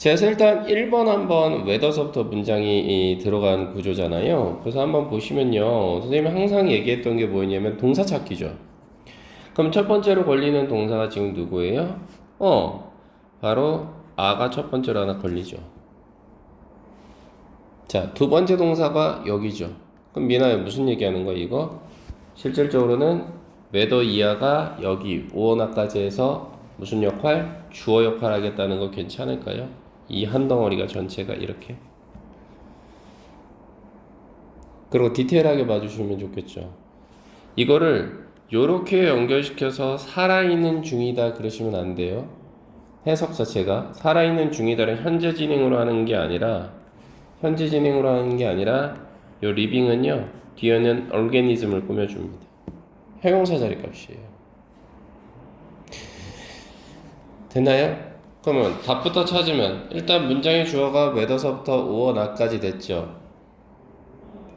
그래서 일단 1번 한번 웨더서부터 문장이 들어간 구조잖아요. 그래서 한번 보시면요. 선생님이 항상 얘기했던 게 뭐였냐면 동사 찾기죠. 그럼 첫 번째로 걸리는 동사가 지금 누구예요? 바로 아가 첫 번째로 하나 걸리죠. 자, 두 번째 동사가 여기죠. 그럼 미나야 무슨 얘기하는 거야 이거? 실질적으로는 whether 이하가 여기 오어나까지 해서 무슨 역할? 주어 역할 하겠다는 거 괜찮을까요? 이 한 덩어리가 전체가 이렇게. 그리고 디테일하게 봐주시면 좋겠죠. 이거를 요렇게 연결시켜서 살아있는 중이다 그러시면 안 돼요. 해석 자체가 살아있는 중이다를 현재 진행으로 하는 게 아니라 요 리빙은요 뒤에는 얼게니즘을 꾸며줍니다. 형용사 자리 값이에요. 됐나요? 그러면 답부터 찾으면 일단 문장의 주어가 whether서부터 or not까지 됐죠.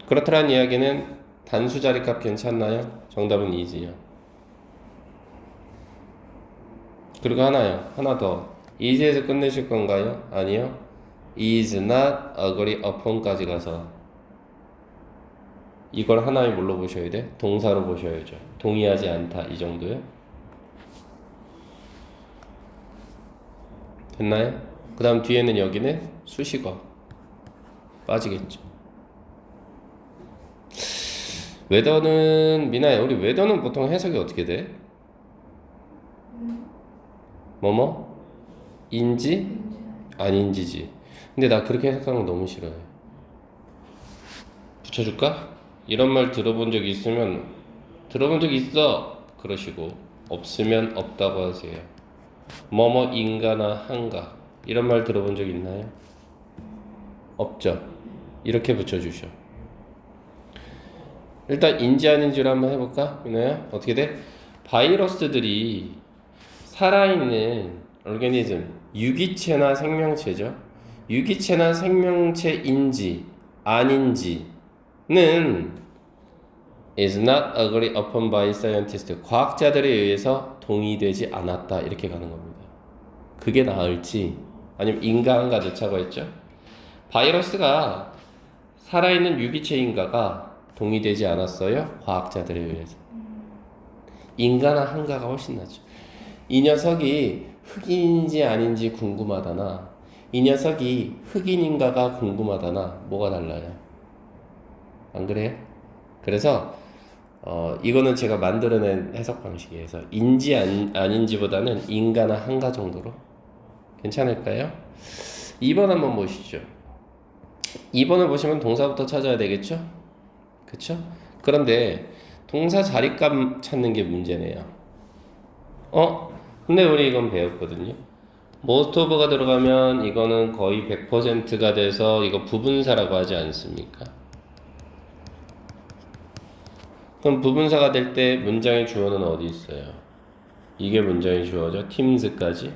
그렇다는 이야기는 단수 자리 값 괜찮나요? 정답은 is요. 그리고 하나 더. is에서 끝내실 건가요? 아니요. is not agree upon까지 가서 이걸 하나에 뭘로 보셔야 돼? 동사로 보셔야죠. 동의하지 않다 이 정도요. 됐나요? 그 다음 뒤에는 여기는 수식어 빠지겠죠. 웨더는 미나야 우리 웨더는 보통 해석이 어떻게 돼? 뭐뭐? 인지? 아닌지지. 근데 나 그렇게 해석하는 거 너무 싫어해. 붙여줄까? 이런 말 들어본 적 있으면 들어본 적 있어 그러시고 없으면 없다고 하세요. 뭐뭐 인가나 한가 이런 말 들어본 적 있나요? 없죠. 이렇게 붙여주셔. 일단 인지 아닌지로 한번 해볼까? 민호야 어떻게 돼? 바이러스들이 살아있는 얼게니즘 유기체나 생명체죠. 유기체나 생명체인지 아닌지는 is not agreed upon by scientists. 과학자들에 의해서 동의되지 않았다 이렇게 가는 겁니다. 그게 나을지 아니면 인가한가 넣자고 했죠. 바이러스가 살아있는 유기체인가가 동의되지 않았어요. 과학자들에 의해서. 인가나 한가가 훨씬 낫죠. 이 녀석이 흑인인지 아닌지 궁금하다나 이 녀석이 흑인인가가 궁금하다나 뭐가 달라요? 안 그래요? 그래서 이거는 제가 만들어낸 해석 방식이에요. 그래서 인지 아닌지보다는 인가나 한가 정도로 괜찮을까요? 2번 한번 보시죠. 2번을 보시면 동사부터 찾아야 되겠죠? 그쵸? 그런데 동사 자리값 찾는 게 문제네요. 근데 우리 이건 배웠거든요. most of가 들어가면 이거는 거의 100%가 돼서 이거 부분사라고 하지 않습니까? 그럼 부분사가 될 때 문장의 주어는 어디 있어요? 이게 문장의 주어죠. teams까지.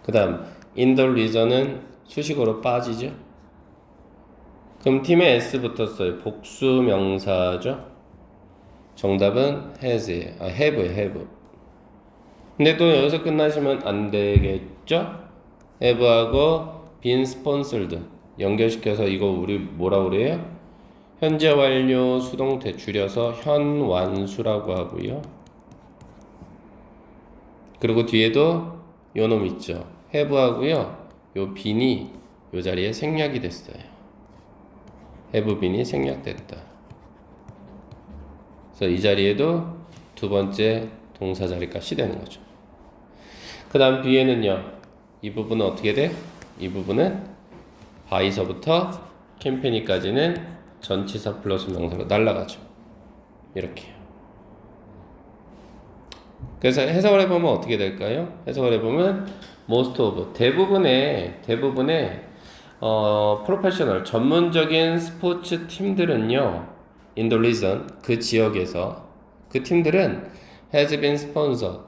그 다음 in the reason은 수식어로 빠지죠. 그럼 팀에 s 붙었어요. 복수 명사죠. 정답은 has예요. have예요. have. 근데 또 여기서 끝나시면 안 되겠죠? have하고 been sponsored 연결시켜서 이거 우리 뭐라 그래요? 현재 완료 수동태 줄여서 현완수라고 하고요. 그리고 뒤에도 요 놈 있죠. have하고요. 요 bene이 요 자리에 생략이 됐어요. have been이 생략됐다. 그래서 이 자리에도 두 번째 동사 자리 값이 되는 거죠. 그 다음 뒤에는요. 이 부분은 어떻게 돼? 이 부분은 by서부터 캠페니까지는 전치사 플러스 명사로 날아가죠. 이렇게요. 그래서 해석을 해보면 어떻게 될까요? 해석을 해보면 most of 대부분의 프로페셔널 전문적인 스포츠 팀들은요 in the region 그 지역에서 그 팀들은 has been sponsored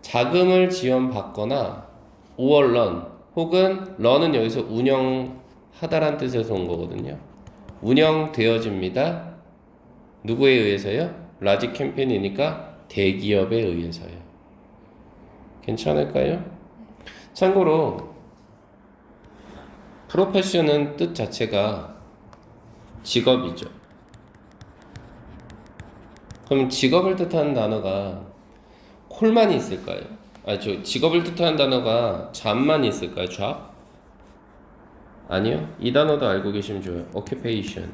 자금을 지원받거나 or run 혹은 run은 여기서 운영하다란 뜻에서 온 거거든요. 운영되어집니다. 누구에 의해서요? 라지 캠페인이니까 대기업에 의해서요. 괜찮을까요? 참고로 프로페셔는 뜻 자체가 직업이죠. 그럼 직업을 뜻하는 단어가 콜만 있을까요? 직업을 뜻하는 단어가 잡만 있을까요? 잡? 아니요. 이 단어도 알고 계시면 좋아요. occupation.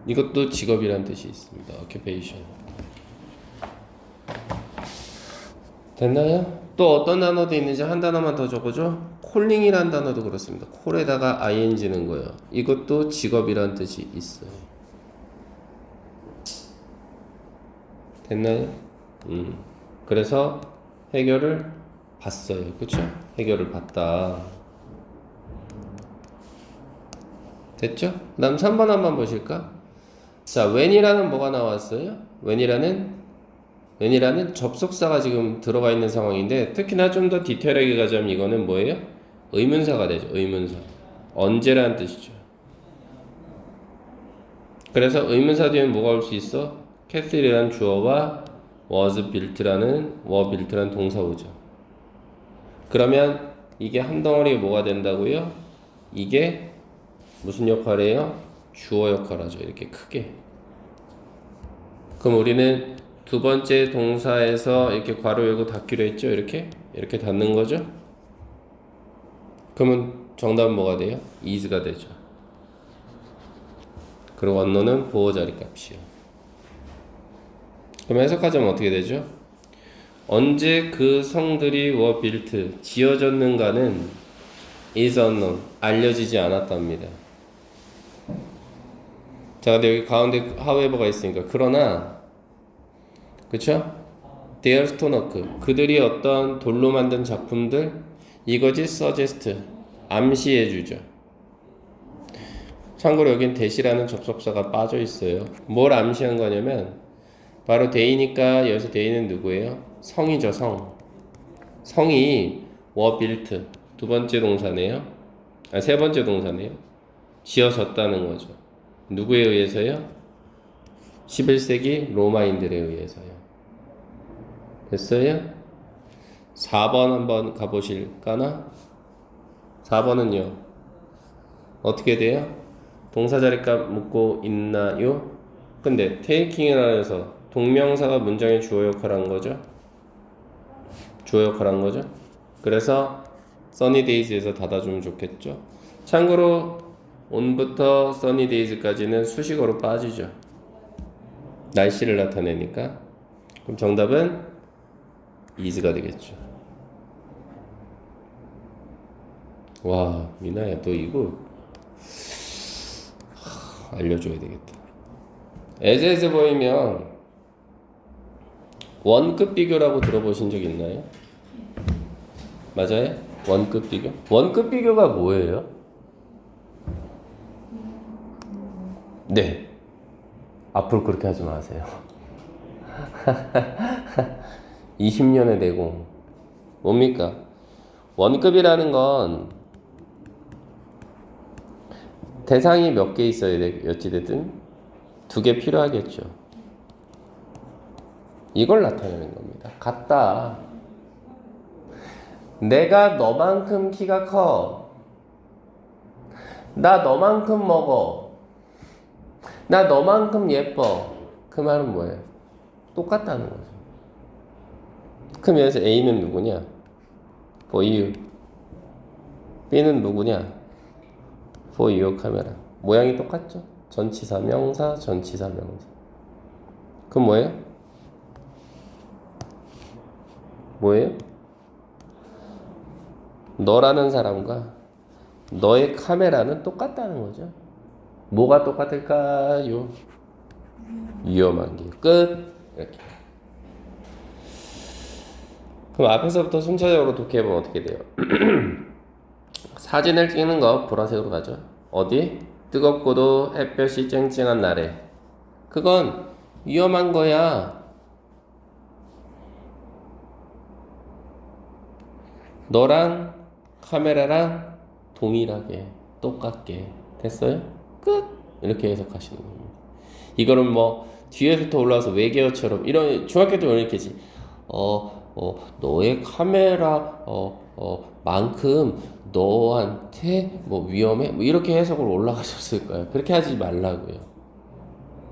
이것도 직업이란 뜻이 있습니다. occupation. 됐나요? 또 어떤 단어도 있는지 한 단어만 더 적어줘. 콜링이란 단어도 그렇습니다. 콜에다가 ing 는 거예요. 이것도 직업이란 뜻이 있어요. 됐나요? 그래서 해결을 봤어요. 그쵸? 해결을 봤다. 됐죠? 그 다음 3번 한번 보실까? 자, when이라는 뭐가 나왔어요? when이라는 접속사가 지금 들어가 있는 상황인데, 특히나 좀 더 디테일하게 가자면 이거는 뭐예요? 의문사가 되죠. 의문사. 언제라는 뜻이죠. 그래서 의문사 뒤에는 뭐가 올 수 있어? 캐슬이라는 주어와 was built라는 동사 오죠. 그러면 이게 한 덩어리에 뭐가 된다고요? 이게 무슨 역할이에요? 주어 역할하죠. 이렇게 크게. 그럼 우리는 두 번째 동사에서 이렇게 괄호 열고 닫기로 했죠. 이렇게 닫는 거죠. 그러면 정답은 뭐가 돼요? is가 되죠. 그리고 원노는 보호 자리 값이요. 그럼 해석하자면 어떻게 되죠? 언제 그 성들이 were built, 지어졌는가는 is unknown, 알려지지 않았답니다. 자, 근데 여기 가운데 however가 있으니까 그러나, 그쵸? their stonework, 그들이 어떤 돌로 만든 작품들, 이거지 suggest, 암시해주죠. 참고로 여긴 대시라는 접속사가 빠져 있어요. 뭘 암시한 거냐면 바로 대이니까 여기서 대이는 누구예요? 성이죠. 성이 were built, 두 번째 동사네요. 세 번째 동사네요. 지어졌다는 거죠. 누구에 의해서요? 11세기 로마인들에 의해서요. 됐어요? 4번 한번 가보실까나? 4번은요 어떻게 돼요? 동사 자리값 묻고 있나요? 근데 taking이라 해서 동명사가 문장의 주어 역할을 한 거죠. 그래서 sunny days에서 닫아주면 좋겠죠. 참고로 on부터 sunny days까지는 수식어로 빠지죠. 날씨를 나타내니까. 그럼 정답은 is가 되겠죠. 와, 미나야, 너 이거 알려줘야 되겠다. as 보이면 원급 비교라고 들어보신 적 있나요? 맞아요? 원급 비교? 원급 비교가 뭐예요? 네. 앞으로 그렇게 하지 마세요. 20년의 내공. 뭡니까? 원급이라는 건 대상이 몇 개 있어야 돼, 어찌됐든 2개 필요하겠죠. 이걸 나타내는 겁니다. 같다. 내가 너만큼 키가 커. 나 너만큼 먹어. 나 너만큼 예뻐. 그 말은 뭐예요? 똑같다는 거죠. 그럼 여기서 A는 누구냐? For you. B는 누구냐? For your camera. 모양이 똑같죠? 전치사 명사, 전치사 명사. 그럼 뭐예요? 너라는 사람과 너의 카메라는 똑같다는 거죠. 뭐가 똑같을까요? 위험한 게. 끝. 이렇게. 그럼 앞에서부터 순차적으로 독해보면 어떻게 돼요? 사진을 찍는 거 보라색으로 가죠. 어디? 뜨겁고도 햇볕이 쨍쨍한 날에. 그건 위험한 거야. 너랑 카메라랑 동일하게 똑같게. 됐어요? 끝. 이렇게 해석하시는 겁니다. 이거는 뭐 뒤에서부터 올라와서 외계어처럼 이런 중학교 때 이렇게지. 너의 카메라 만큼 너한테 뭐 위험해? 뭐 이렇게 해석으로 올라가셨을 거예요. 그렇게 하지 말라고요.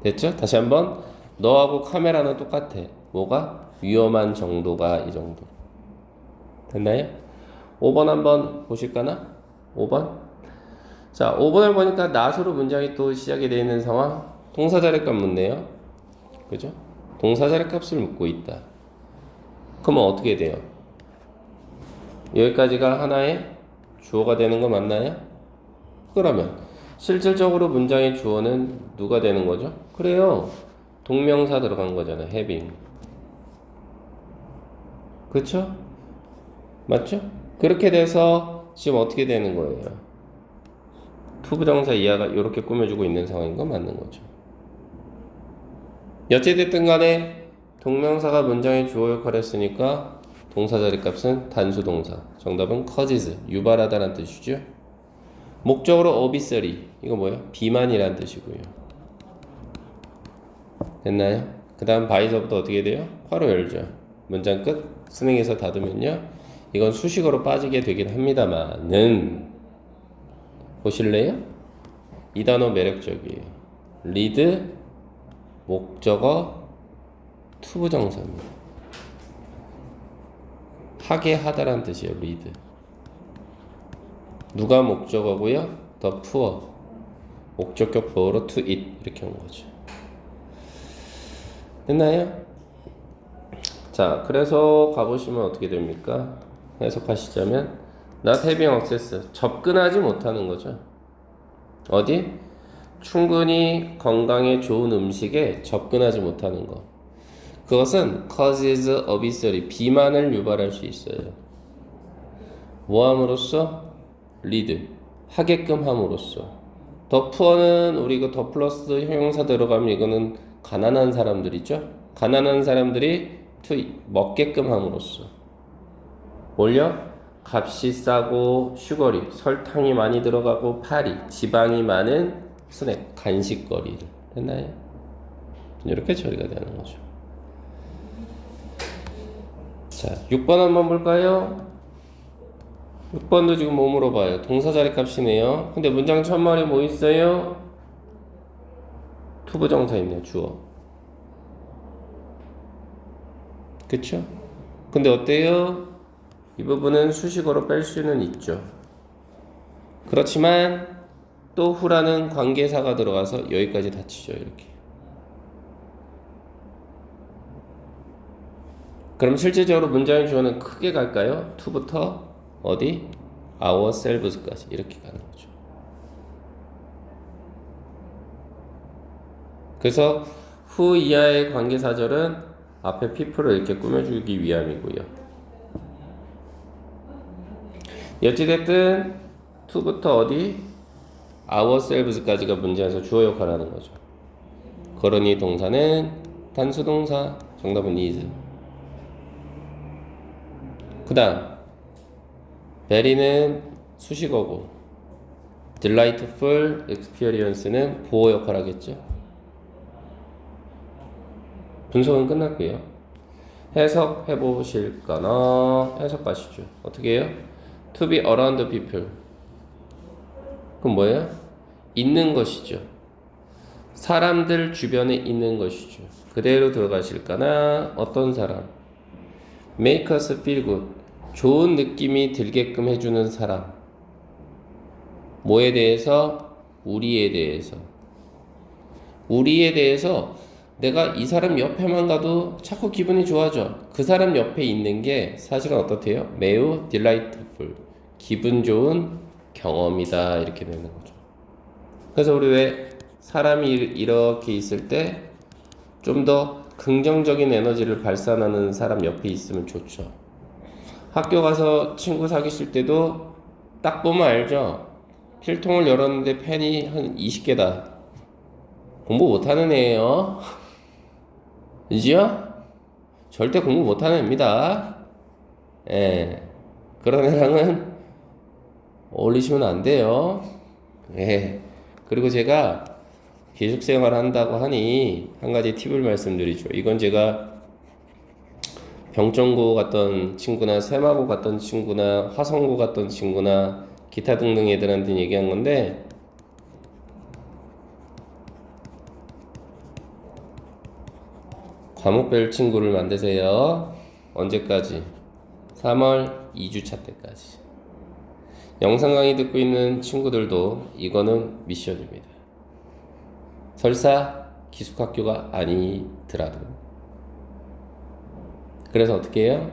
됐죠? 다시 한번 너하고 카메라는 똑같아. 뭐가? 위험한 정도가 이 정도. 됐나요? 5번 한번 보실까나? 5번. 자, 5번을 보니까 not으로 문장이 또 시작이 되어 있는 상황. 동사자리값 묻네요. 그죠? 동사자리값을 묻고 있다. 그러면 어떻게 돼요? 여기까지가 하나의 주어가 되는 거 맞나요? 그러면 실질적으로 문장의 주어는 누가 되는 거죠? 그래요. 동명사 들어간 거잖아요. having. 그쵸? 맞죠? 그렇게 돼서 지금 어떻게 되는 거예요? 투부정사 이하가 이렇게 꾸며주고 있는 상황인 건 맞는 거죠. 어찌됐든 간에 동명사가 문장의 주어 역할을 했으니까 동사 자리 값은 단수동사. 정답은 causes, 유발하다라는 뜻이죠. 목적으로 obviously, 이거 뭐예요? 비만이라는 뜻이고요. 됐나요? 그 다음 by서부터 어떻게 돼요? 괄호 열죠. 문장 끝, 스낵에서 닫으면요. 이건 수식어로 빠지게 되긴 합니다만은 보실래요? 이 단어 매력적이에요. lead, 목적어, 투부정사입니다. 하게 하다라는 뜻이에요. lead. 누가 목적어고요? the poor. 목적격 보어로 to eat 이렇게 온 거죠. 됐나요? 자, 그래서 가보시면 어떻게 됩니까? 해석하시자면 not having access, 접근하지 못하는 거죠. 어디? 충분히 건강에 좋은 음식에 접근하지 못하는 거. 그것은 causes obviously, 비만을 유발할 수 있어요. 뭐함으로써? lead, 하게끔 함으로써. 더 puor는 우리 이거 더 플러스 형용사 들어가면 이거는 가난한 사람들이죠. 가난한 사람들이 to 먹게끔 함으로써. 뭘요? 값이 싸고 슈거리, 설탕이 많이 들어가고 파리, 지방이 많은 스낵, 간식거리를. 됐나요? 이렇게 처리가 되는 거죠. 자, 6번 한번 볼까요? 6번도 지금 뭐 물어봐요? 동사 자리 값이네요. 근데 문장 첫말에 뭐 있어요? 투부정사 있네요. 주어. 그쵸? 근데 어때요? 이 부분은 수식어로 뺄 수는 있죠. 그렇지만 또 후라는 관계사가 들어가서 여기까지 닫히죠. 이렇게. 그럼 실제적으로 문장의 주어는 크게 갈까요? to부터 어디? ourselves까지 이렇게 가는 거죠. 그래서 후 이하의 관계사절은 앞에 people을 이렇게 꾸며주기 위함이고요. 어찌됐든 to부터 어디? ourselves까지가 문장에서 주어 역할을 하는 거죠. 그러니 동사는 단수동사. 정답은 is. 그 다음 very는 수식어고 delightful experience는 보호 역할을 하겠죠. 분석은 끝났고요. 해석해 보실까나? 해석 가시죠. 어떻게 해요? to be around people. 그럼 뭐예요? 있는 것이죠. 사람들 주변에 있는 것이죠. 그대로 들어가실까나? 어떤 사람? make us feel good. 좋은 느낌이 들게끔 해주는 사람. 뭐에 대해서? 우리에 대해서. 우리에 대해서 내가 이 사람 옆에만 가도 자꾸 기분이 좋아져. 그 사람 옆에 있는 게 사실은 어떻대요? 매우 delightful. 기분 좋은 경험이다. 이렇게 되는 거죠. 그래서 우리 왜 사람이 이렇게 있을 때 좀 더 긍정적인 에너지를 발산하는 사람 옆에 있으면 좋죠. 학교 가서 친구 사귀실 때도 딱 보면 알죠? 필통을 열었는데 펜이 한 20개다. 공부 못하는 애예요. 그지요? 절대 공부 못하는 애입니다. 예. 그런 애랑은 어울리시면 안 돼요. 예. 그리고 제가 기숙생활 한다고 하니 한 가지 팁을 말씀드리죠. 이건 제가 병정고 갔던 친구나 세마고 갔던 친구나 화성고 갔던 친구나 기타 등등 애들한테 얘기한 건데 과목별 친구를 만드세요. 언제까지? 3월 2주차 때까지. 영상 강의 듣고 있는 친구들도 이거는 미션입니다. 설사 기숙학교가 아니더라도. 그래서 어떻게 해요?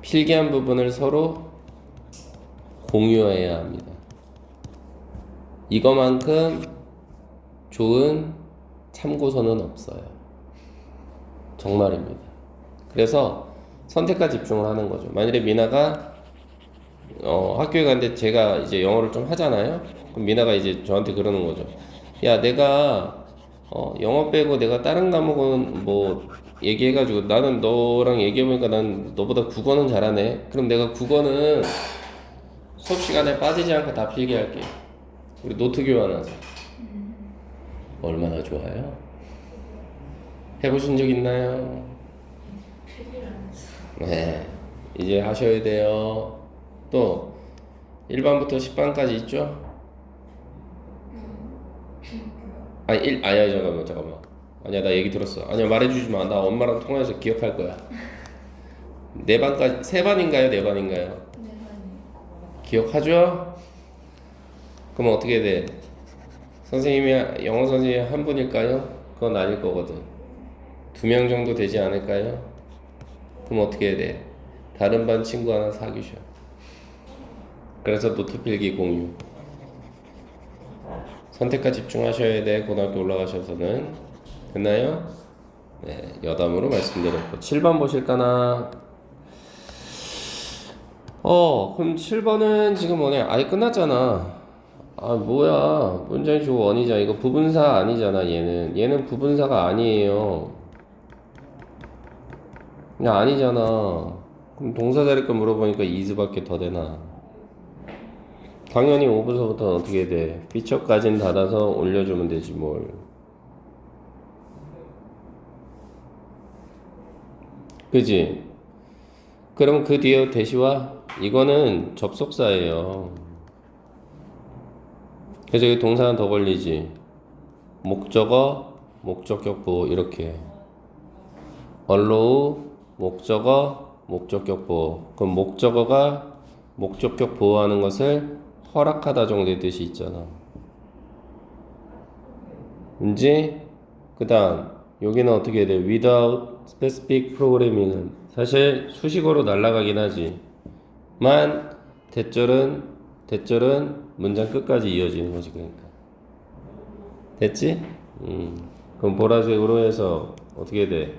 필기한 부분을 서로 공유해야 합니다. 이거만큼 좋은 참고서는 없어요. 정말입니다. 그래서 선택과 집중을 하는 거죠. 만일에 미나가 학교에 갔는데 제가 이제 영어를 좀 하잖아요. 그럼 미나가 이제 저한테 그러는 거죠. 야, 내가 영어 빼고 내가 다른 과목은 뭐 얘기해가지고 나는 너랑 얘기해보니까 난 너보다 국어는 잘하네. 그럼 내가 국어는 수업 시간에 빠지지 않고 다 필기할게. 우리 노트 교환하자. 얼마나 좋아요? 해보신 적 있나요? 네, 이제 하셔야 돼요. 또 1반부터 10반까지 있죠? 아니야, 잠깐만. 아니야, 나 얘기 들었어. 아니야, 말해주지 마. 나 엄마랑 통화해서 기억할 거야. 4반까지, 3반인가요? 4반인가요? 기억하죠? 그럼 어떻게 돼? 선생님이, 영어 선생님이 한 분일까요? 그건 아닐 거거든. 2명 정도 되지 않을까요? 그럼 어떻게 해야 돼? 다른 반 친구 하나 사귀셔. 그래서 노트 필기 공유. 선택과 집중하셔야 돼. 고등학교 올라가셔서는. 됐나요? 네, 여담으로 말씀드렸고 7번 보실까나? 그럼 7번은 지금 뭐냐? 아예 끝났잖아. 아, 뭐야? 문장의 주어 원이자. 이거 부분사 아니잖아, 얘는 부분사가 아니에요. 그냥 아니잖아. 그럼 동사 자리 거 물어보니까 is밖에 더 되나? 당연히 5부서부터는 어떻게 돼? 피처까지는 닫아서 올려주면 되지 뭘. 그지? 그럼 그 뒤에 대시와 이거는 접속사예요. 그래서 여기 동사는 더 걸리지. 목적어, 목적격 보호 이렇게. allow, 목적어, 목적격 보호. 그럼 목적어가 목적격 보호하는 것을 허락하다 정도의 뜻이 있잖아. 이제 그 다음 여기는 어떻게 돼? without specific programming은 사실 수식어로 날아가긴 하지. 만 대절은 문장 끝까지 이어지는 거지. 그러니까 됐지? 그럼 보라색으로 해서 어떻게 돼?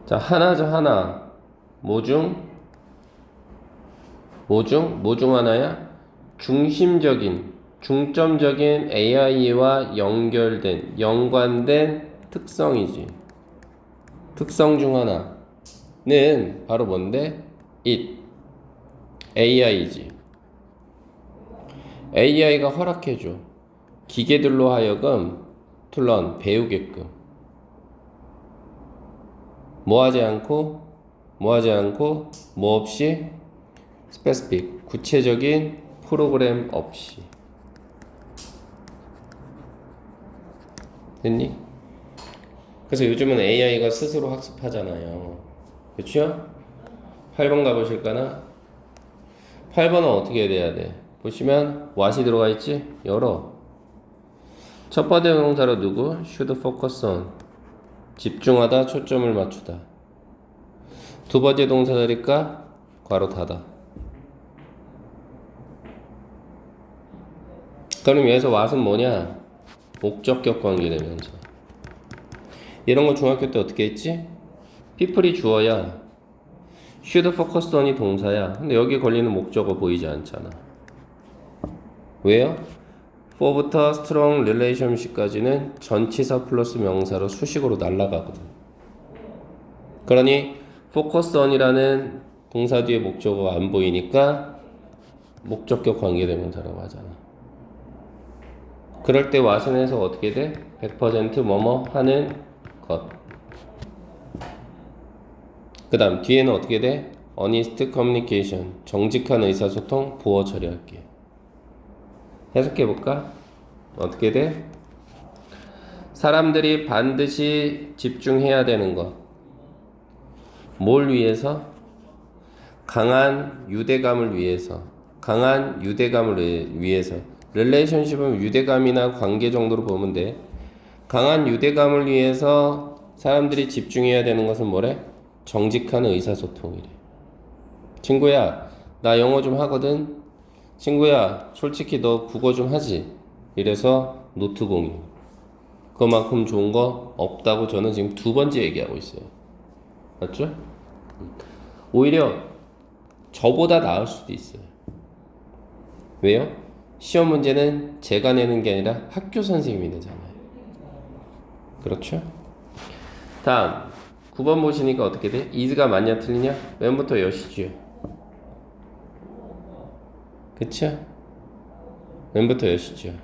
자, 하나죠. 하나 뭐중 하나야? 중점적인 AI와 연관된 특성이지. 특성 중 하나는 바로 뭔데? AI지. AI가 허락해줘. 기계들로 하여금 배우게끔. 뭐 하지 않고 뭐 없이 specific 구체적인 프로그램 없이. 됐니? 그래서 요즘은 AI가 스스로 학습하잖아요. 그쵸? 8번 가보실까나? 8번은 어떻게 돼야 돼? 보시면 what이 들어가 있지? 열어. 첫 번째 동사로 누구? should focus on. 집중하다, 초점을 맞추다. 두 번째 동사 자리까? 괄호 닫아. 그럼 여기서 what은 뭐냐? 목적격 관계대명사. 이런 거 중학교 때 어떻게 했지? people이 주어야. should focus on이 동사야. 근데 여기 걸리는 목적어 보이지 않잖아. 왜요? for부터 strong relationship까지는 전치사 플러스 명사로 수식어로 날아가거든. 그러니 focus on이라는 동사 뒤에 목적어가 안 보이니까 목적격 관계대명사라고 하잖아. 그럴 때 what은 해서 어떻게 돼? 100% 뭐뭐 하는 것. 그 다음 뒤에는 어떻게 돼? honest communication, 정직한 의사소통, 보어 처리할게. 해석해볼까? 어떻게 돼? 사람들이 반드시 집중해야 되는 것. 뭘 위해서? 강한 유대감을 위해서. 강한 유대감을 위해서. 릴레이션십은 유대감이나 관계 정도로 보면 돼. 강한 유대감을 위해서 사람들이 집중해야 되는 것은 뭐래? 정직한 의사소통이래. 친구야, 나 영어 좀 하거든. 친구야, 솔직히 너 국어 좀 하지. 이래서 노트 공유. 그만큼 좋은 거 없다고 저는 지금 두 번째 얘기하고 있어요. 맞죠? 오히려 저보다 나을 수도 있어요. 왜요? 시험 문제는 제가 내는 게 아니라 학교 선생님이 내잖아요. 그렇죠? 다음 9번 보시니까 어떻게 돼? is가 맞냐 틀리냐? 맨부터 여시죠. 그쵸? 맨부터 여시죠.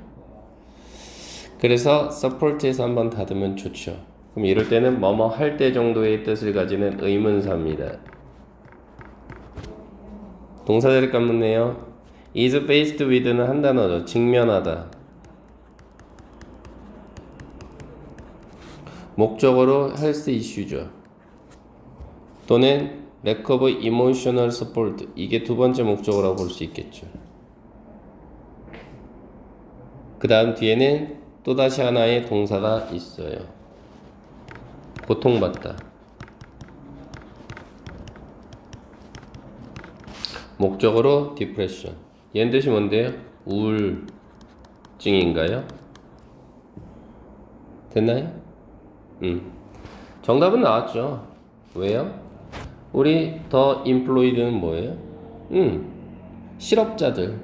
그래서 support에서 한번 닫으면 좋죠. 그럼 이럴 때는 뭐뭐 할 때 정도의 뜻을 가지는 의문사입니다. 동사자리 깎는네요. is faced with는 한 단어죠. 직면하다. 목적어로 health issue죠. 또는 lack of emotional support. 이게 두 번째 목적어라고 볼 수 있겠죠. 그 다음 뒤에는 또다시 하나의 동사가 있어요. 고통받다. 목적어로 depression. 얘는 뜻이 뭔데요? 우울증인가요? 됐나요? 정답은 나왔죠. 왜요? 우리 더 employed는 뭐예요? 실업자들.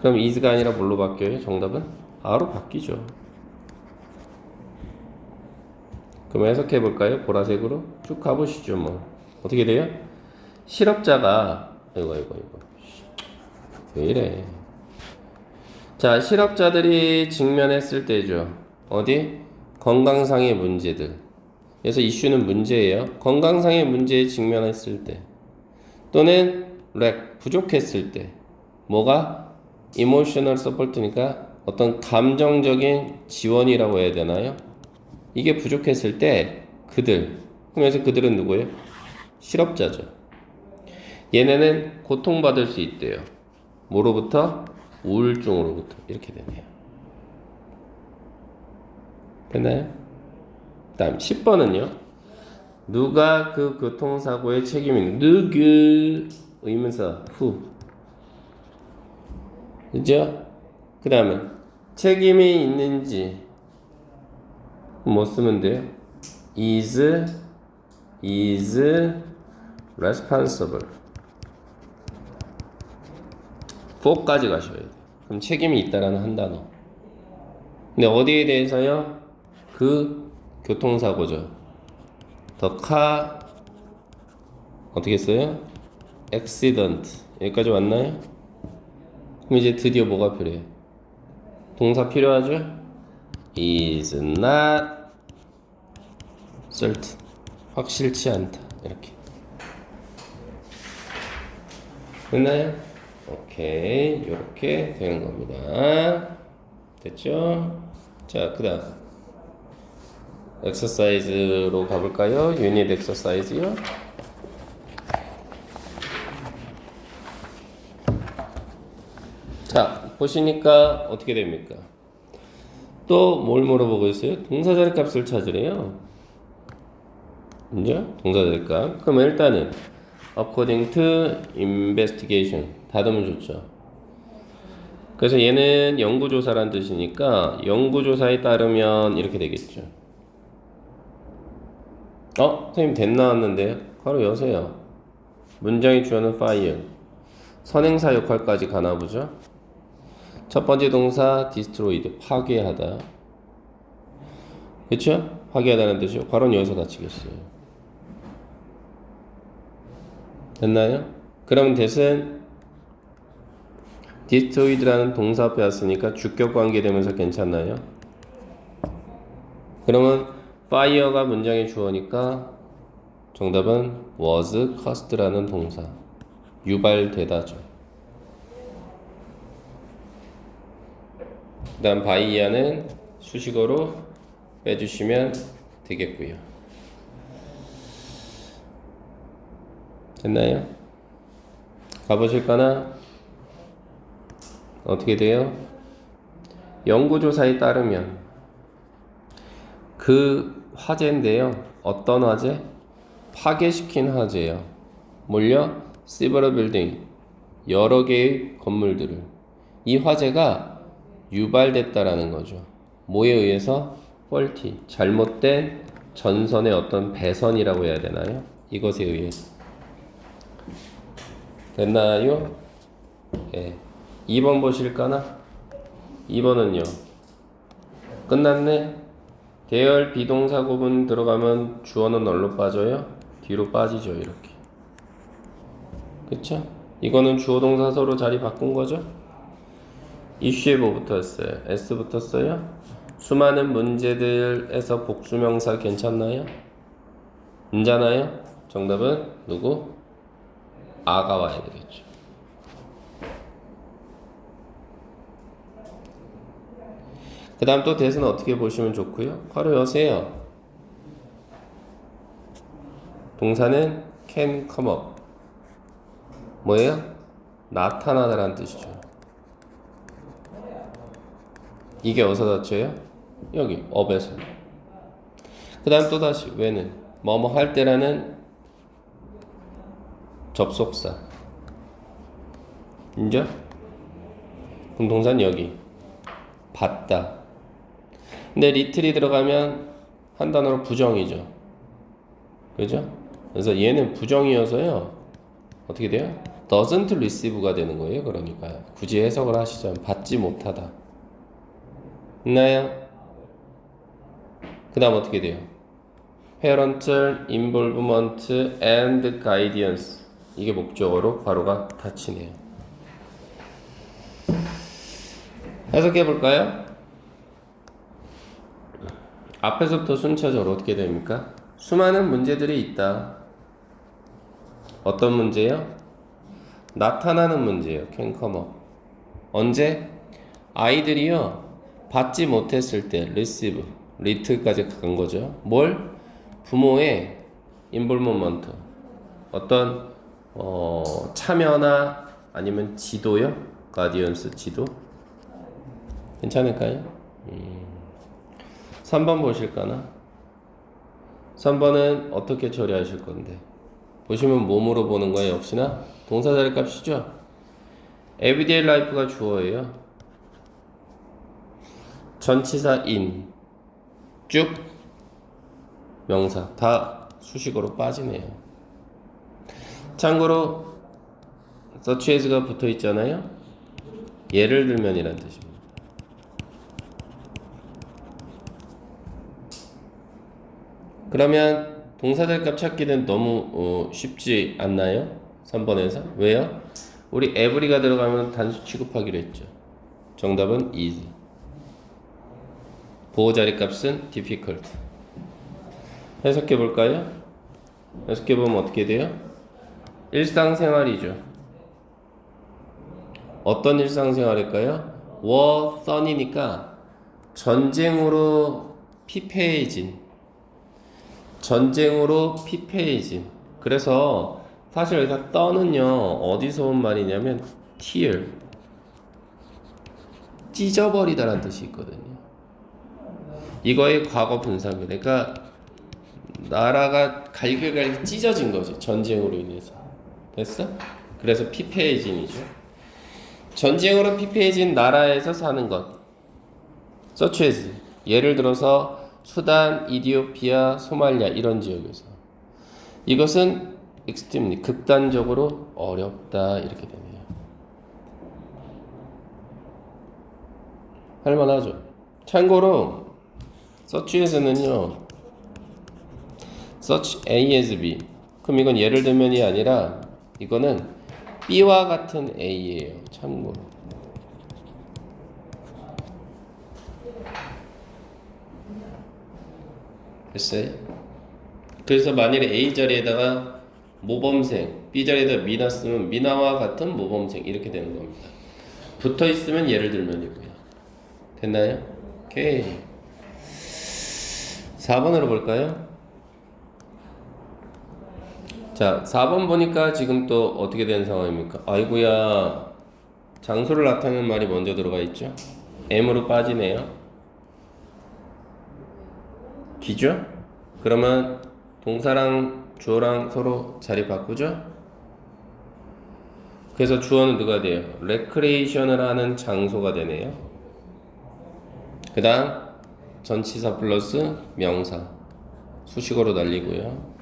그럼 is가 아니라 뭘로 바뀌어요? 정답은 a로 바뀌죠. 그럼 해석해 볼까요? 보라색으로 쭉 가보시죠. 뭐 어떻게 돼요? 실업자가 이거 왜 이래? 자, 실업자들이 직면했을 때죠. 어디? 건강상의 문제들. 그래서 이슈는 문제예요. 건강상의 문제에 직면했을 때 또는 lack, 부족했을 때 뭐가? emotional support니까 어떤 감정적인 지원이라고 해야 되나요? 이게 부족했을 때 그들, 그러면서 그들은 누구예요? 실업자죠. 얘네는 고통받을 수 있대요. 뭐로부터? 우울증으로부터. 이렇게 되네요. 됐나요? 다음 10번은요. 누가 그 교통사고의 책임이 누구? 의문사 후. 그죠? 그 다음에 책임이 있는지 뭐 쓰면 돼요? is responsible for까지 가셔야 돼요. 그럼 책임이 있다라는 한 단어. 근데 어디에 대해서요? 그 교통사고죠. The car 어떻게 써요? accident. 여기까지 왔나요? 그럼 이제 드디어 뭐가 필요해? 동사 필요하죠? is not certain. 확실치 않다. 이렇게. 됐나요? 오케이. 이렇게 되는 겁니다. 됐죠? 자, 그 다음 엑서사이즈로 가볼까요? 유닛 엑서사이즈요. 자, 보시니까 어떻게 됩니까? 또 뭘 물어보고 있어요? 동사자리 값을 찾으래요. 그죠? 동사자리 값. 그럼 일단은 according to investigation 닫으면 좋죠. 그래서 얘는 연구조사란 뜻이니까 연구조사에 따르면 이렇게 되겠죠. 선생님 된 나왔는데요. 바로 여세요. 문장의 주어는 fire. 선행사 역할까지 가나보죠. 첫 번째 동사 destroyed. 파괴하다. 그쵸? 파괴하다는 뜻이요. 괄호는 여기서 닫히겠어요. 됐나요? 그러면 대신 destroyed라는 동사 앞에 왔으니까 주격 관계 되면서 괜찮나요? 그러면 fire가 문장의 주어니까 정답은 was caused라는 동사. 유발되다죠. 그 다음 by야는 수식어로 빼주시면 되겠고요. 됐나요? 가보실까나? 어떻게 돼요? 연구조사에 따르면 그 화재인데요. 어떤 화재? 파괴시킨 화재예요. 뭘요? several building, 여러 개의 건물들을. 이 화재가 유발됐다라는 거죠. 뭐에 의해서? faulty, 잘못된 전선의 어떤 배선이라고 해야 되나요? 이것에 의해서. 됐나요? 예. 2번 보실까나? 2번은요. 끝났네. 대열 비동사 구문 들어가면 주어는 얼로 빠져요? 뒤로 빠지죠. 이렇게. 그쵸? 이거는 주어 동사 서로 자리 바꾼 거죠? 이슈에 뭐 붙었어요? S 붙었어요? 수많은 문제들에서 복수명사 괜찮나요? 괜찮아요? 정답은 누구? 아가 와야 되겠죠. 그 다음 또 대수는 어떻게 보시면 좋고요? 바로 여세요. 동사는 can come up. 뭐예요? 나타나다라는 뜻이죠. 이게 어디서 닫혀요? 여기 up에서. 그 다음 또 다시 왜는 뭐뭐 할 때라는 접속사. 인정? 그럼 동사는 여기 봤다. 근데 리틀이 들어가면 한 단어로 부정이죠. 그죠? 그래서 얘는 부정이어서요. 어떻게 돼요? doesn't receive가 되는 거예요. 그러니까 굳이 해석을 하시자면 받지 못하다. 있나요? 그 다음 어떻게 돼요? parental involvement and guidance. 이게 목적어로 바로가 닫히네요. 해석해 볼까요? 앞에서부터 순차적으로 어떻게 됩니까? 수많은 문제들이 있다. 어떤 문제요? 나타나는 문제예요. can come up. 언제? 아이들이요. 받지 못했을 때 receive, little까지 간 거죠. 뭘? 부모의 involvement. 어떤 참여나 아니면 지도요? guardians 지도. 괜찮을까요? 3번 보실까나? 3번은 어떻게 처리하실 건데? 보시면 몸으로 보는 거예요. 역시나 동사 자리 값이죠. everyday life가 주어예요. 전치사 in 쭉 명사 다 수식어로 빠지네요. 참고로 such as가 붙어 있잖아요. 예를 들면이란 뜻입니다. 그러면 동사절 값 찾기는 너무 쉽지 않나요? 3번에서. 왜요? 우리 every가 들어가면 단수 취급하기로 했죠. 정답은 is. 보호자리 값은 difficult. 해석해 볼까요? 해석해 보면 어떻게 돼요? 일상생활이죠. 어떤 일상생활일까요? war son이니까 전쟁으로 피폐해진. 그래서 사실 여기서 떠는요 어디서 온 말이냐면 tear, 찢어버리다라는 뜻이 있거든요. 이거의 과거 분사입니다. 그러니까 나라가 갈길갈길 찢어진 거지, 전쟁으로 인해서. 됐어? 그래서 피폐해진이죠. 전쟁으로 피폐해진 나라에서 사는 것. such as, 예를 들어서 수단, 이디오피아, 소말리아 이런 지역에서. 이것은 extremely, 극단적으로 어렵다 이렇게 되네요. 할만하죠. 참고로 such as는요 such A as B. 그럼 이건 예를 들면이 아니라 이거는 B와 같은 A예요. 참고로. 됐어요? 그래서 만일에 A 자리에다가 모범생, B 자리에다 미나 쓰면 미나와 같은 모범생 이렇게 되는 겁니다. 붙어 있으면 예를 들면이고요. 됐나요? 오케이. 4번으로 볼까요? 자, 4번 보니까 지금 또 어떻게 된 상황입니까? 아이고야, 장소를 나타내는 말이 먼저 들어가 있죠? M으로 빠지네요. 기죠? 그러면 동사랑 주어랑 서로 자리 바꾸죠? 그래서 주어는 누가 돼요? 레크레이션을 하는 장소가 되네요. 그 다음 전치사 플러스 명사 수식어로 날리고요.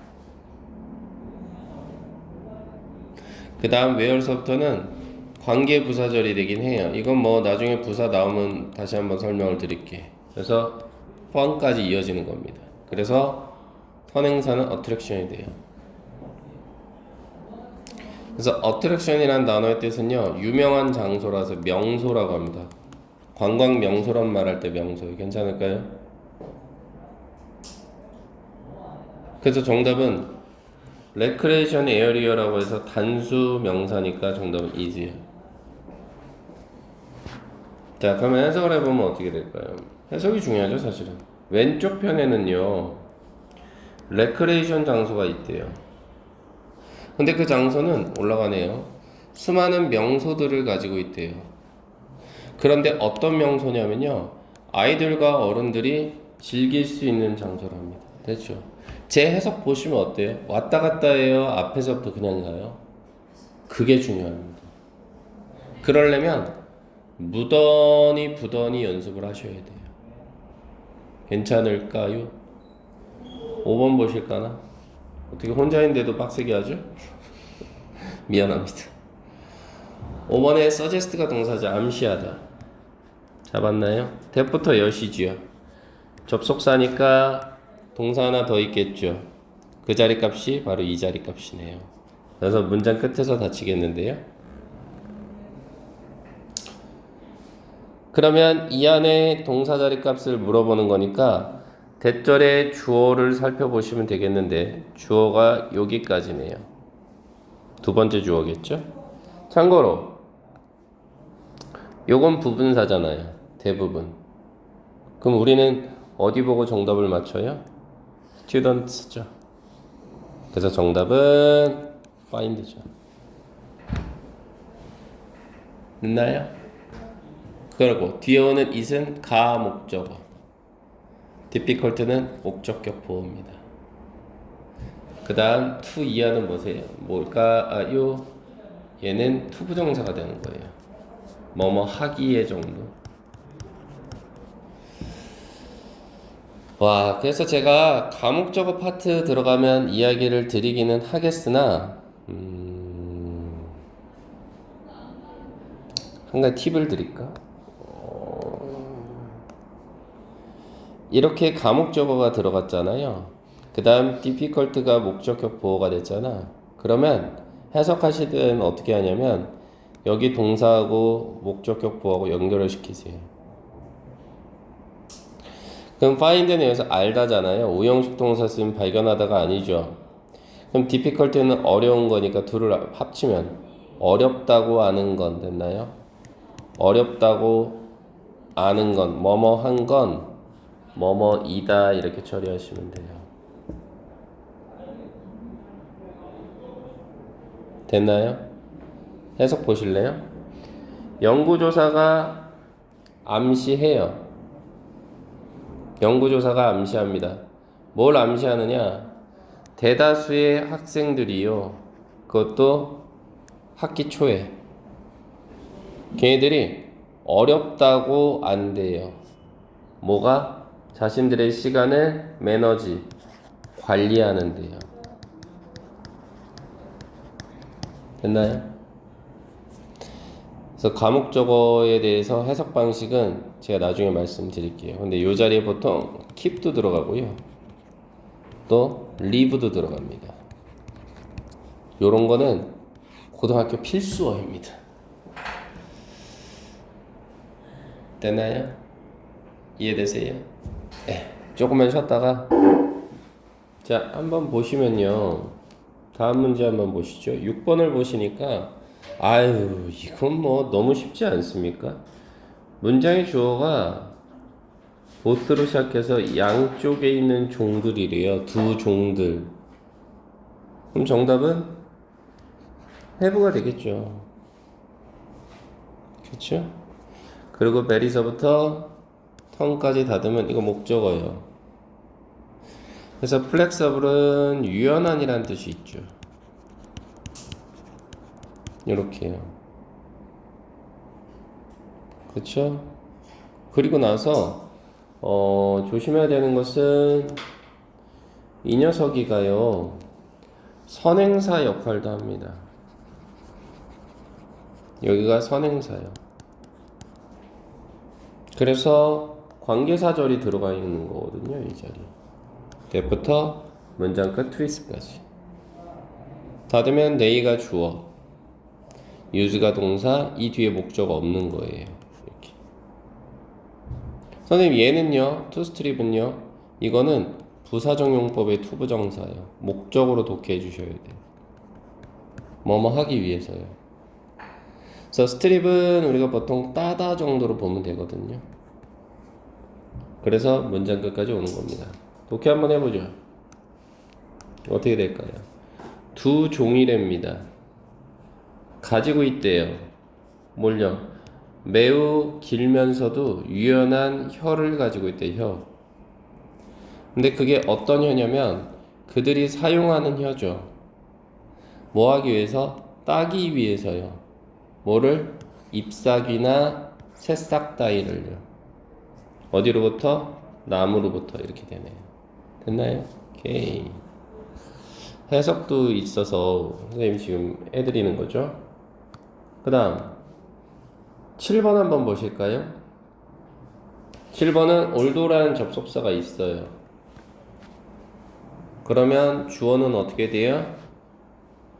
그 다음 where서부터는 관계 부사절이 되긴 해요. 이건 뭐 나중에 부사 나오면 다시 한번 설명을 드릴게. 그래서 fun까지 이어지는 겁니다. 그래서 선행사는 attraction이 돼요. 그래서 attraction이라는 단어의 뜻은요, 유명한 장소라서 명소라고 합니다. 관광 명소란 말할 때 명소 괜찮을까요? 그래서 정답은 레크레이션 에어리어라고 해서 단수 명사니까 정답은 is예요. 자, 그러면 해석을 해보면 어떻게 될까요? 해석이 중요하죠, 사실은. 왼쪽 편에는요, 레크레이션 장소가 있대요. 근데 그 장소는 올라가네요. 수많은 명소들을 가지고 있대요. 그런데 어떤 명소냐면요, 아이들과 어른들이 즐길 수 있는 장소랍니다. 됐죠? 제 해석 보시면 어때요? 왔다 갔다 해요? 앞에서부터 그냥 가요? 그게 중요합니다. 그러려면 묻어니 부더니 연습을 하셔야 돼요. 괜찮을까요? 5번 보실까나? 어떻게 혼자인데도 빡세게 하죠? 미안합니다. 5번에 suggest가 동사죠. 암시하다. 잡았나요? that부터 여시지요. 접속사니까 동사 하나 더 있겠죠. 그 자리 값이 바로 이 자리 값이네요. 그래서 문장 끝에서 닫히겠는데요. 그러면 이 안에 동사 자리 값을 물어보는 거니까 대절의 주어를 살펴보시면 되겠는데 주어가 여기까지네요. 두 번째 주어겠죠? 참고로 요건 부분사잖아요. 대부분. 그럼 우리는 어디 보고 정답을 맞춰요? students죠. 그래서 정답은 find죠. 됐나요? 그리고 뒤에 오는 it은 가 목적어, difficult는 목적격 보호입니다. 그 다음 to 이하는 뭐세요? 뭘까요? 얘는 to 부정사가 되는 거예요. 뭐뭐 하기의 정도. 와, 그래서 제가 가목적어 파트 들어가면 이야기를 드리기는 하겠으나 한 가지 팁을 드릴까? 이렇게 가목적어가 들어갔잖아요. 그 다음 difficult가 목적격 보호가 됐잖아. 그러면 해석하실 때는 어떻게 하냐면 여기 동사하고 목적격 보호하고 연결을 시키세요. 그럼 find는 여기서 알다잖아요. 우형식 동사 쓰면 발견하다가 아니죠. 그럼 difficult는 어려운 거니까 둘을 합치면 어렵다고 아는 건 됐나요? 어렵다고 아는 건 뭐뭐 한 건 뭐뭐이다 이렇게 처리하시면 돼요. 됐나요? 해석 보실래요? 연구조사가 암시해요. 연구조사가 암시합니다. 뭘 암시하느냐? 대다수의 학생들이요. 그것도 학기 초에 걔네들이 어렵다고 안돼요. 뭐가? 자신들의 시간을 매너지 관리하는데요. 됐나요? 그래서 과목적어에 대해서 해석 방식은 제가 나중에 말씀드릴게요. 근데 이 자리에 보통 keep도 들어가고요. 또 leave도 들어갑니다. 요런 거는 고등학교 필수어입니다. 됐나요? 이해되세요? 네. 조금만 쉬었다가 자, 한번 보시면요. 다음 문제 한번 보시죠. 6번을 보시니까 아유, 이건 뭐 너무 쉽지 않습니까? 문장의 주어가 보스로 시작해서 양쪽에 있는 종들이래요. 두 종들. 그럼 정답은 have가 되겠죠. 그렇죠? 그리고 베리서부터 턴까지 닫으면 이거 목적어예요. 그래서 flexible은 유연한이라는 뜻이 있죠. 이렇게요. 그렇죠? 그리고 나서 조심해야 되는 것은 이 녀석이가요. 선행사 역할도 합니다. 여기가 선행사요. 그래서 관계사절이 들어가 있는 거거든요. 이 자리. that부터 문장 끝 트위스까지. 닫으면 they가 주어, use가 동사, 이 뒤에 목적 없는 거예요. 이렇게. 선생님 얘는요, tostrip은요, 이거는 부사정용법의 투부정사예요. 목적으로 독해해 주셔야 돼요. 뭐뭐 하기 위해서요. 그래서 스트립은 우리가 보통 따다 정도로 보면 되거든요. 그래서 문장 끝까지 오는 겁니다. 독해 한번 해보죠. 어떻게 될까요? 두 종이랍니다. 가지고 있대요. 뭘요? 매우 길면서도 유연한 혀를 가지고 있대요. 혀. 근데 그게 어떤 혀냐면 그들이 사용하는 혀죠. 뭐 하기 위해서? 따기 위해서요. 뭐를? 잎사귀나 새싹 따위를요. 어디로부터? 나무로부터. 이렇게 되네요. 됐나요? 오케이. 해석도 있어서 선생님이 지금 해드리는 거죠. 그 다음 7번 한번 보실까요? 7번은 올도라는 접속사가 있어요. 그러면 주어는 어떻게 돼요?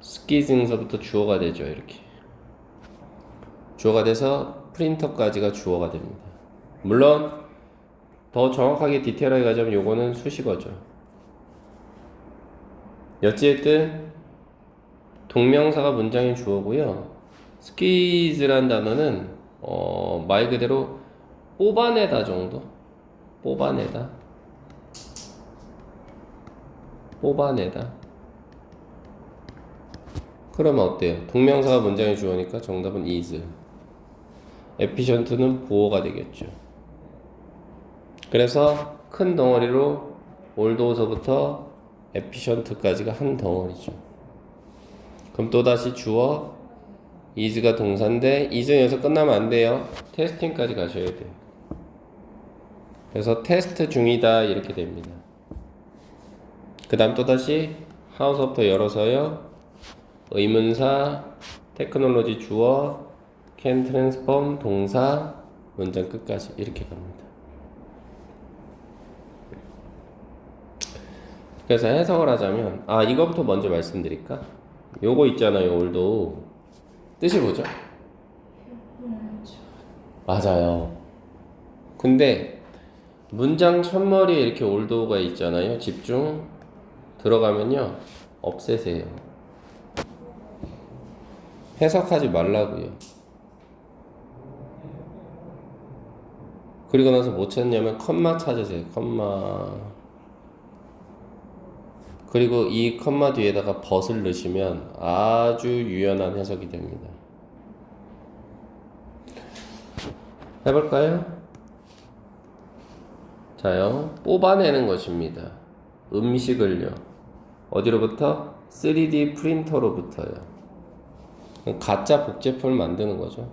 스키 증서부터 주어가 되죠. 이렇게 주어가 돼서 프린터까지가 주어가 됩니다. 물론 더 정확하게 디테일하게 가자면 요거는 수식어죠. 어찌됐든 동명사가 문장의 주어고요. 스퀴즈란 단어는 말 그대로 뽑아내다 정도? 뽑아내다. 그러면 어때요? 동명사가 문장의 주어니까 정답은 is. efficient는 보어가 되겠죠. 그래서 큰 덩어리로 올도서부터 efficient까지가 한 덩어리죠. 그럼 또다시 주어 is가 동사인데 is는 여기서 끝나면 안 돼요. 테스팅까지 가셔야 돼요. 그래서 테스트 중이다 이렇게 됩니다. 그 다음 또다시 how서부터 열어서요. 의문사, 테크놀로지 주어, can transform 동사, 문장 끝까지 이렇게 갑니다. 그래서 해석을 하자면 이거부터 먼저 말씀드릴까? 요거 있잖아요. 올도 뜻이 뭐죠? 맞아요. 근데 문장 첫머리에 이렇게 올도가 있잖아요. 집중 들어가면요 없애세요. 해석하지 말라고요. 그리고 나서 뭐 찾냐면 컴마 찾으세요. 컴마. 그리고 이 컴마 뒤에다가 벗을 넣으시면 아주 유연한 해석이 됩니다. 해볼까요? 자요, 뽑아내는 것입니다. 음식을요. 어디로부터? 3D 프린터로부터요. 가짜 복제품을 만드는 거죠.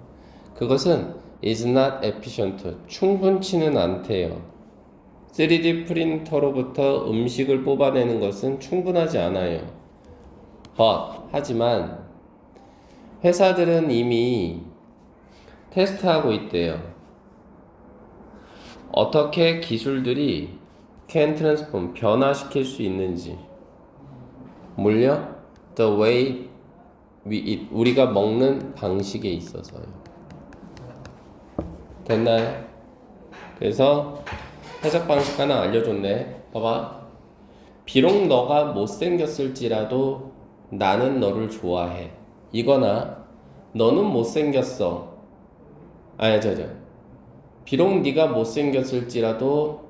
그것은 is not efficient. 충분치는 않대요. 3D 프린터로부터 음식을 뽑아내는 것은 충분하지 않아요. 하지만 회사들은 이미 테스트하고 있대요. 어떻게 기술들이 can transform, 변화시킬 수 있는지. 뭘요? The way we eat, 우리가 먹는 방식에 있어서요. 됐나요? 그래서 해석 방식 하나 알려줬네. 봐봐. 비록 너가 못생겼을지라도 나는 너를 좋아해. 이거나 너는 못생겼어. 비록 네가 못생겼을지라도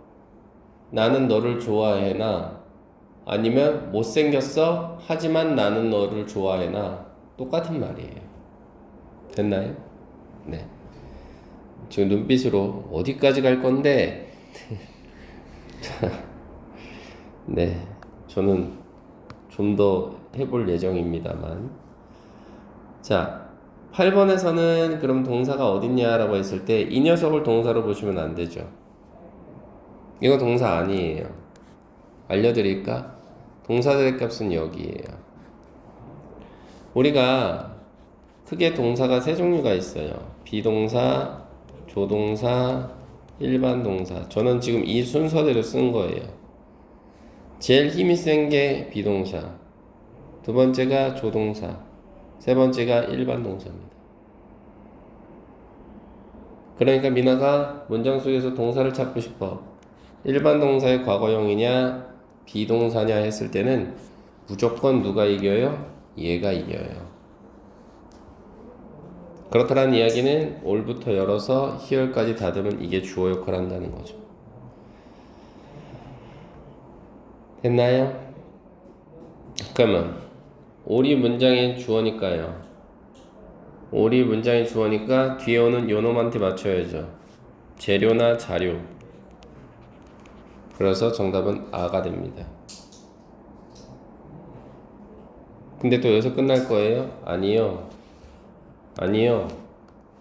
나는 너를 좋아해나 아니면 못생겼어 하지만 나는 너를 좋아해나 똑같은 말이에요. 됐나요? 네. 지금 눈빛으로 어디까지 갈 건데 네, 저는 좀 더 해볼 예정입니다만. 자, 8번에서는 그럼 동사가 어딨냐라고 했을 때 이 녀석을 동사로 보시면 안 되죠. 이거 동사 아니에요. 알려드릴까? 동사들의 값은 여기에요. 우리가 크게 동사가 세 종류가 있어요. 비동사, 조동사, 일반 동사. 저는 지금 이 순서대로 쓴 거예요. 제일 힘이 센 게 비동사, 두 번째가 조동사, 세 번째가 일반 동사입니다. 그러니까 미나가 문장 속에서 동사를 찾고 싶어. 일반 동사의 과거형이냐 비동사냐 했을 때는 무조건 누가 이겨요? 얘가 이겨요. 그렇다는 이야기는 올부터 열어서 히얼까지 닫으면 이게 주어 역할을 한다는 거죠. 됐나요? 그러면 올이 문장의 주어니까요. 올이 문장의 주어니까 뒤에 오는 요놈한테 맞춰야죠. 재료나 자료. 그래서 정답은 아가 됩니다. 근데 또 여기서 끝날 거예요? 아니요.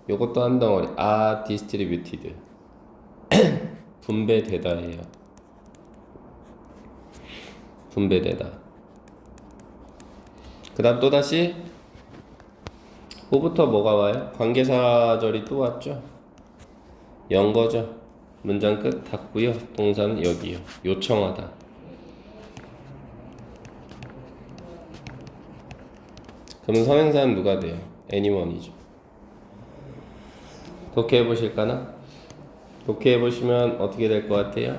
요것도 한 덩어리. 디스트리뷰티드. 분배되다예요. 분배되다. 그 다음 또다시 후부터 뭐가 와요? 관계사절이 또 왔죠? 연거죠. 문장 끝 닫고요. 동사는 여기요. 요청하다. 그러면 선행사는 누가 돼요? anyone이죠. 독해해 보실까나? 독해해 보시면 어떻게 될 것 같아요?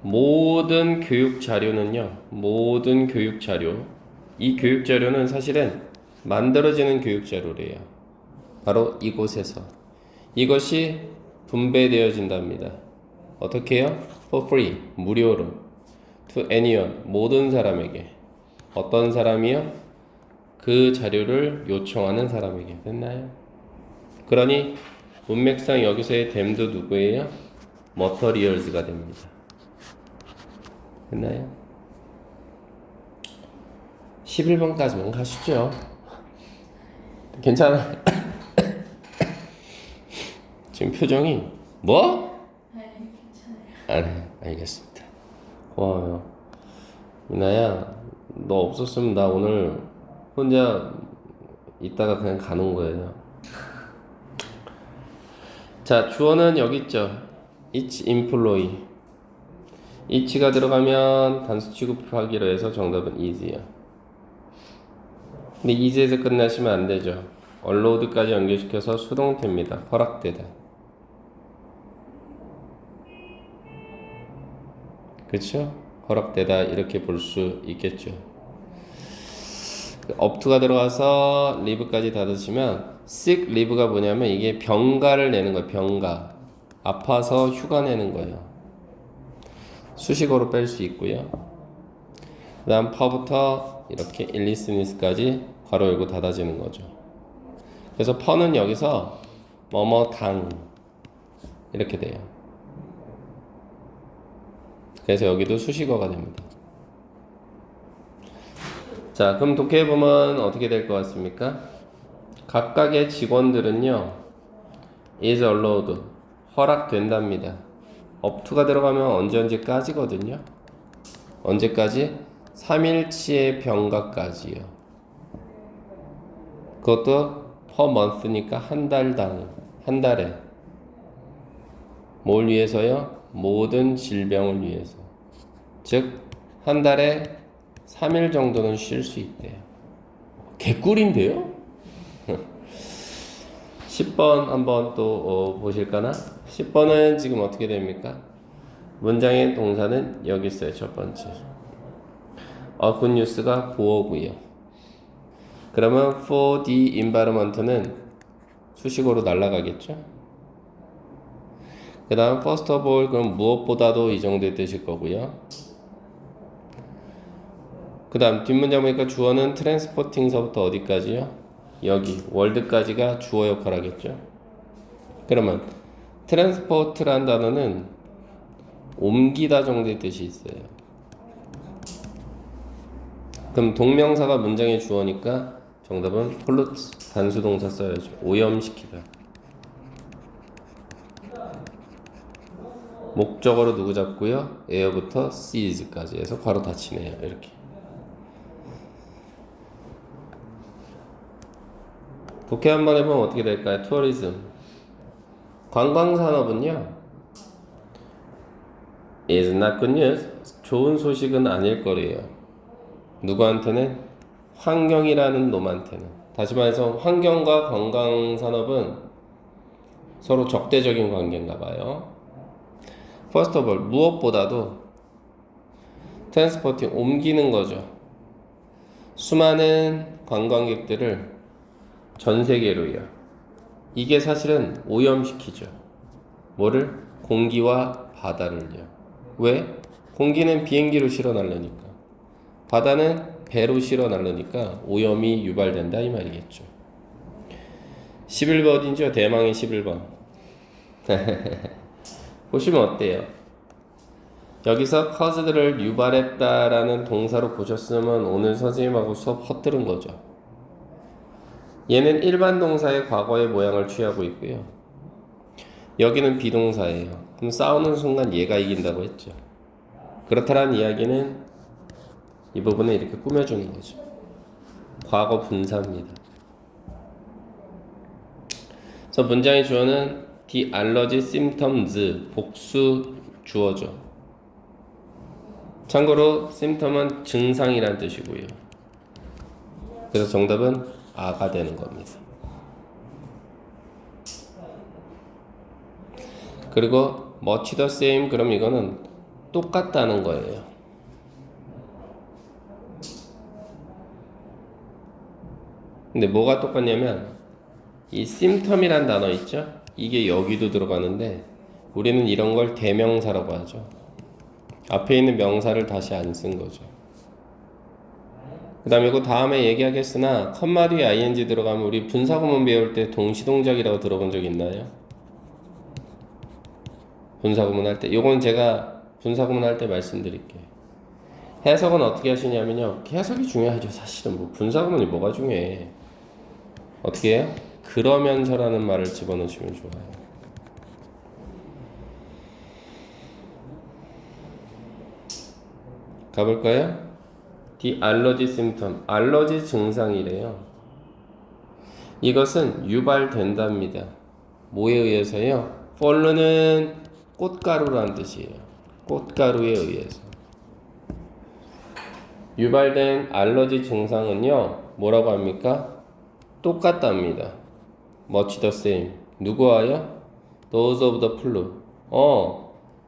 모든 교육 자료는요. 모든 교육 자료. 이 교육 자료는 사실은 만들어지는 교육 자료래요. 바로 이곳에서. 이것이 분배되어진답니다. 어떻게 해요? For free, 무료로. To anyone, 모든 사람에게. 어떤 사람이요? 그 자료를 요청하는 사람에게. 됐나요? 그러니 문맥상 여기서의 them도 누구예요? materials가 됩니다. 됐나요? 11번까지만 가시죠. 괜찮아. 지금 표정이 뭐? 네, 괜찮아요. 네, 알겠습니다. 고마워요. 미나야, 너 없었으면 나 오늘 혼자 있다가 그냥 가는 거예요. 자, 주어는 여기 있죠. each employee. each가 들어가면 단수 취급하기로 해서 정답은 is요. 근데 is에서 끝나시면 안 되죠. allowed까지 연결시켜서 수동태입니다. 허락되다. 그쵸? 허락되다 이렇게 볼 수 있겠죠. up to가 들어가서 live까지 닫으시면 sick leave가 뭐냐면 이게 병가를 내는 거예요. 병가. 아파서 휴가 내는 거예요. 수식어로 뺄 수 있고요. 그 다음 퍼부터 이렇게 illness까지 괄호 열고 닫아지는 거죠. 그래서 퍼는 여기서 뭐뭐 당 이렇게 돼요. 그래서 여기도 수식어가 됩니다. 자, 그럼 독해보면 어떻게 될 것 같습니까? 각각의 직원들은요, is allowed, 허락된답니다. up to가 들어가면 언제까지거든요. 언제까지? 3일치의 병가까지요. 그것도 per month니까 한 달당, 한 달에. 뭘 위해서요? 모든 질병을 위해서. 즉, 한 달에 3일 정도는 쉴 수 있대요. 개꿀인데요? 10번 한번 또 보실까나? 10번은 지금 어떻게 됩니까? 문장의 동사는 여기 있어요. 첫 번째. good news가 보어고요. 그러면 for the environment는 수식어로 날아가겠죠. 그 다음 first of all 그럼 무엇보다도 이 정도의 뜻일 거고요. 그 다음 뒷문장 보니까 주어는 transporting서부터 어디까지요? 여기 월드까지가 주어 역할 하겠죠. 그러면 transport란 단어는 옮기다 정도의 뜻이 있어요. 그럼 동명사가 문장의 주어니까 정답은 pollute 단수동사 써야죠. 오염시키다. 목적어로 누구 잡고요? air부터 seize까지 해서 괄호 닫히네요. 이렇게. 독해 한번 해보면 어떻게 될까요? tourism. 관광산업은요. is not good news. 좋은 소식은 아닐 거래요. 누구한테는? 환경이라는 놈한테는. 다시 말해서 환경과 관광산업은 서로 적대적인 관계인가 봐요. First of all, 무엇보다도 transporting, 옮기는 거죠. 수많은 관광객들을 전 세계로요. 이게 사실은 오염시키죠. 뭐를? 공기와 바다를요. 왜? 공기는 비행기로 실어 날르니까. 바다는 배로 실어 날르니까 오염이 유발된다 이 말이겠죠. 11번 어딘지요? 대망의 11번. 보시면 어때요? 여기서 cause들을 유발했다라는 동사로 보셨으면 오늘 선생님하고 수업 헛들은 거죠. 얘는 일반 동사의 과거의 모양을 취하고 있고요. 여기는 비동사예요. 그럼 싸우는 순간 얘가 이긴다고 했죠. 그렇다라는 이야기는 이 부분을 이렇게 꾸며주는 거죠. 과거 분사입니다. 그래서 문장의 주어는 the allergy symptoms, 복수 주어죠. 참고로 symptom은 증상이란 뜻이고요. 그래서 정답은 아가 되는 겁니다. 그리고 much the same, 그럼 이거는 똑같다는 거예요. 근데 뭐가 똑같냐면 이 symptom이란 단어 있죠? 이게 여기도 들어가는데 우리는 이런 걸 대명사라고 하죠. 앞에 있는 명사를 다시 안 쓴 거죠. 그 다음에 이거 다음에 얘기하겠으나 컴마 뒤에 ing 들어가면 우리 분사구문 배울 때 동시동작이라고 들어본 적 있나요? 분사구문 할 때. 요건 제가 분사구문 할 때 말씀드릴게요. 해석은 어떻게 하시냐면요. 해석이 중요하죠. 사실은 뭐 분사구문이 뭐가 중요해. 어떻게 해요? 그러면서라는 말을 집어넣으시면 좋아요. 가볼까요? The allergy symptom, 알러지 증상이래요. 이것은 유발된답니다. 뭐에 의해서요? fall는 꽃가루라는 뜻이에요. 꽃가루에 의해서. 유발된 알러지 증상은요, 뭐라고 합니까? 똑같답니다. much the same. 누구와요? those of the flu.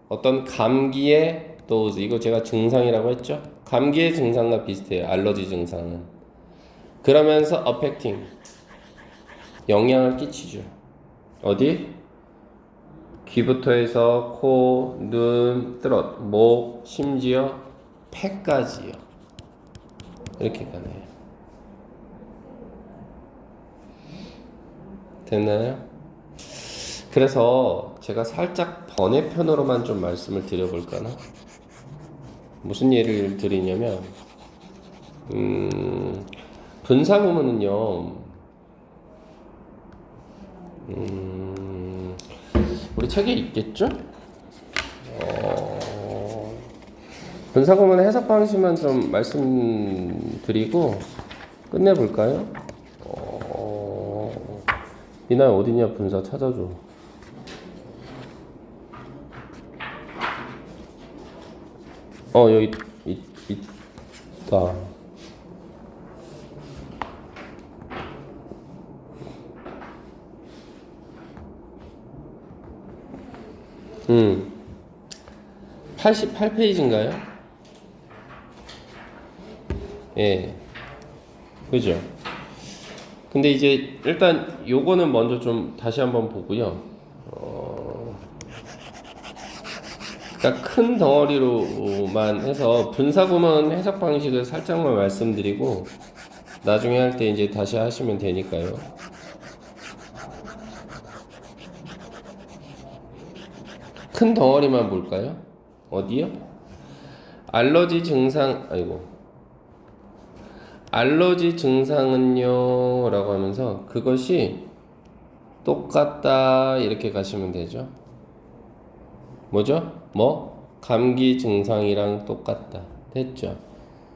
어떤 감기의 those. 이거 제가 증상이라고 했죠? 감기의 증상과 비슷해요. 알러지 증상은. 그러면서 affecting. 영향을 끼치죠. 어디? 귀부터 해서 코, 눈, throat, 목, 심지어 폐까지요. 이렇게 가네요. 됐나요? 그래서 제가 살짝 번외편으로만 좀 말씀을 드려볼까나? 무슨 예를 드리냐면 분사구문은요 우리 책에 있겠죠? 분사구문 해석 방식만 좀 말씀드리고 끝내볼까요? 이날 어디냐 분사 찾아줘. 여기 있다. 88페이지인가요? 예. 그죠? 근데 이제 일단 요거는 먼저 좀 다시 한번 보고요. 그러니까 큰 덩어리로만 해서 분사구문 해석 방식을 살짝만 말씀드리고 나중에 할 때 이제 다시 하시면 되니까요. 큰 덩어리만 볼까요? 어디요? 알러지 증상, 알러지 증상은요 라고 하면서 그것이 똑같다 이렇게 가시면 되죠. 뭐죠? 감기 증상이랑 똑같다. 됐죠?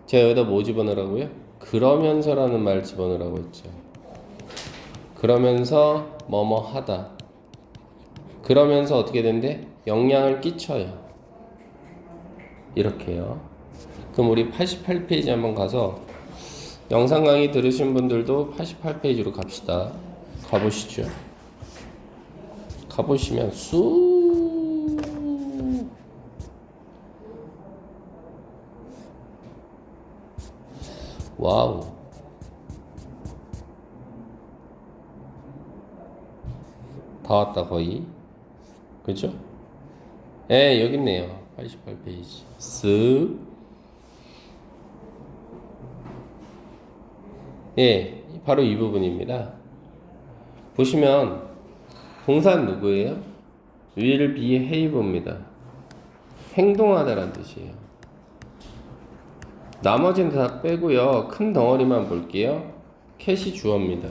제가 여기다 뭐 집어넣으라고요? 그러면서라는 말 집어넣으라고 했죠. 그러면서 뭐뭐 하다. 그러면서 어떻게 된대? 영향을 끼쳐요. 이렇게요. 그럼 우리 88페이지 한번 가서 영상 강의 들으신 분들도 88페이지로 갑시다. 가보시죠. 가보시면 와우. 다 왔다 거의. 그죠? 예, 여기 있네요. 88페이지. 쓱. 예, 바로 이 부분입니다. 보시면 동사는 누구예요? will behave입니다. 행동하다라는 뜻이에요. 나머지는 다 빼고요. 큰 덩어리만 볼게요. cat이 주어입니다.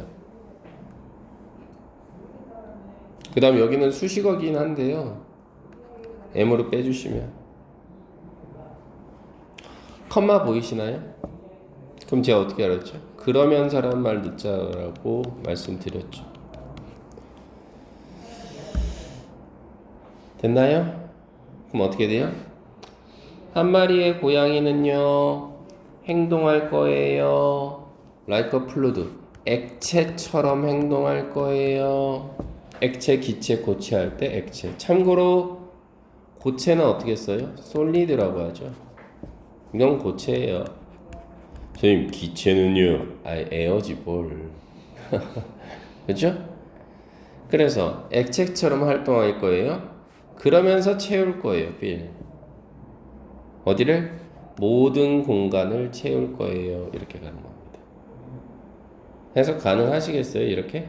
그 다음 여기는 수식어긴 한데요. M으로 빼주시면 컴마 보이시나요? 그럼 제가 어떻게 알았죠? 그러면서란 말 넣자라고 말씀드렸죠. 됐나요? 그럼 어떻게 돼요? 한 마리의 고양이는요 행동할 거예요. like a fluid, 액체처럼 행동할 거예요. 액체, 기체, 고체 할 때 액체. 참고로 고체는 어떻게 써요? 솔리드라고 하죠. 이건 고체예요. 선생님 기체는요 에어지 뭘. 그죠? 그래서 액체처럼 활동할 거예요. 그러면서 채울 거예요. fill. 어디를? 모든 공간을 채울 거예요. 이렇게 가는 겁니다. 해석 가능하시겠어요? 이렇게?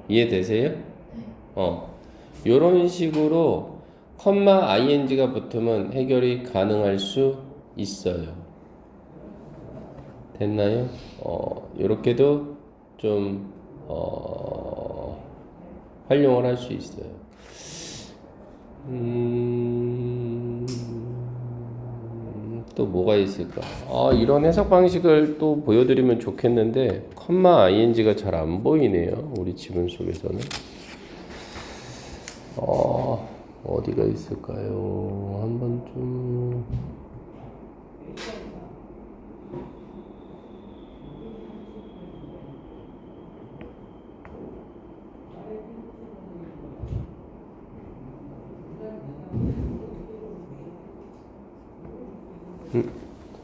이해되세요? 요런 식으로 컴마 ing가 붙으면 해결이 가능할 수 있어요. 됐나요? 요렇게도 좀 활용을 할 수 있어요. 또 뭐가 있을까? 이런 해석 방식을 또 보여드리면 좋겠는데 컴마 ing가 잘 안 보이네요. 우리 지문 속에서는. 어디가 있을까요? 한번 좀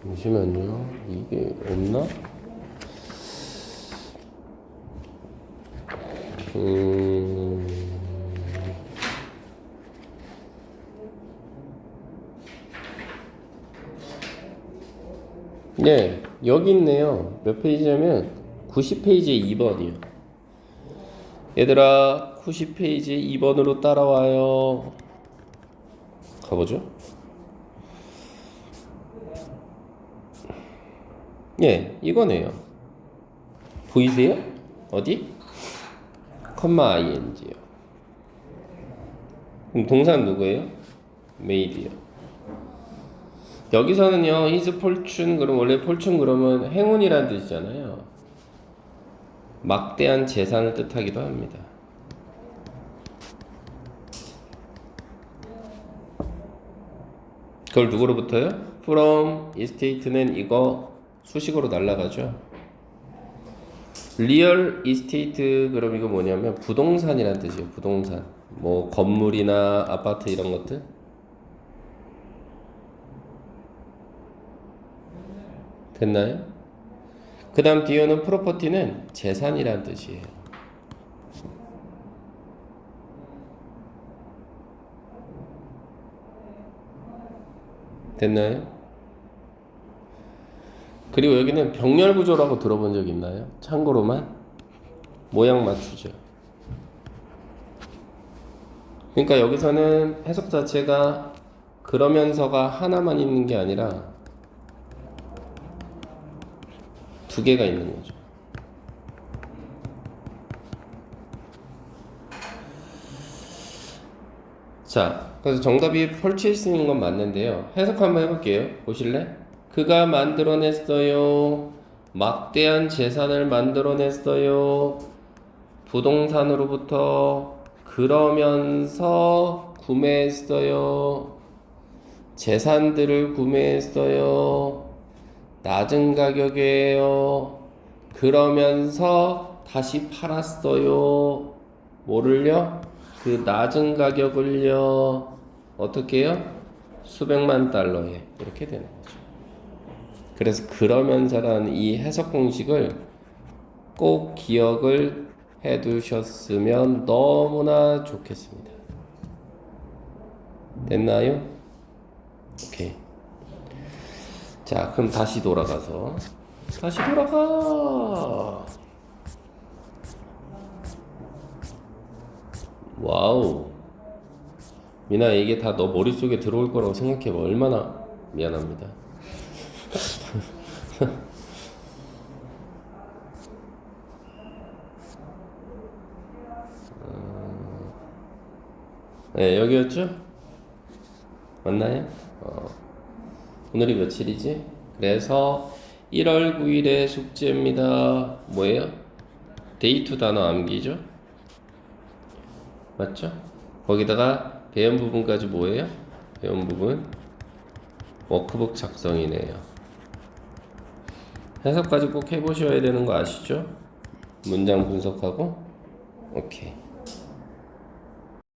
잠시만요. 이게 없나? 네, 여기 있네요. 몇 페이지냐면 90페이지 2번이요. 얘들아, 90페이지 2번으로 따라와요. 가보죠. 예, 이거네요. 보이세요? 어디? 컴마 ing요. 그럼 동사는 누구예요? made요. 여기서는요, his fortune, 그럼 원래 fortune 그러면 행운이라는 뜻이잖아요. 막대한 재산을 뜻하기도 합니다. 그걸 누구로부터요? from estate는 이거 수식어로 날라가죠. 리얼 이스테이트 그럼 이거 뭐냐면 부동산이라는 뜻이에요. 부동산. 뭐 건물이나 아파트 이런 것들. 됐나요? 그 다음 뒤에 오는 프로퍼티는 재산이란 뜻이에요. 됐나요? 그리고 여기는 병렬 구조라고 들어본 적 있나요? 참고로만 모양 맞추죠. 그러니까 여기서는 해석 자체가 그러면서가 하나만 있는 게 아니라 두 개가 있는 거죠. 자, 그래서 정답이 펄치스인 건 맞는데요. 해석 한번 해볼게요. 보실래? 그가 만들어냈어요. 막대한 재산을 만들어냈어요. 부동산으로부터 그러면서 구매했어요. 재산들을 구매했어요. 낮은 가격이에요. 그러면서 다시 팔았어요. 뭐를요? 그 낮은 가격을요. 어떻게 해요? 수백만 달러에 이렇게 되는 거죠. 그래서 그러면서라는 이 해석 공식을 꼭 기억을 해 두셨으면 너무나 좋겠습니다. 됐나요? 오케이. 자, 그럼 다시 돌아가. 와우. 미나, 이게 다 너 머릿속에 들어올 거라고 생각해봐. 얼마나 미안합니다. 네, 여기였죠? 맞나요? 오늘이 며칠이지? 그래서 1월 9일의 숙제입니다. 뭐예요? 데이트 단어 암기죠? 맞죠? 거기다가 배운 부분까지 뭐예요? 배운 부분 워크북 작성이네요. 해석까지 꼭 해보셔야 되는 거 아시죠? 문장 분석하고 오케이.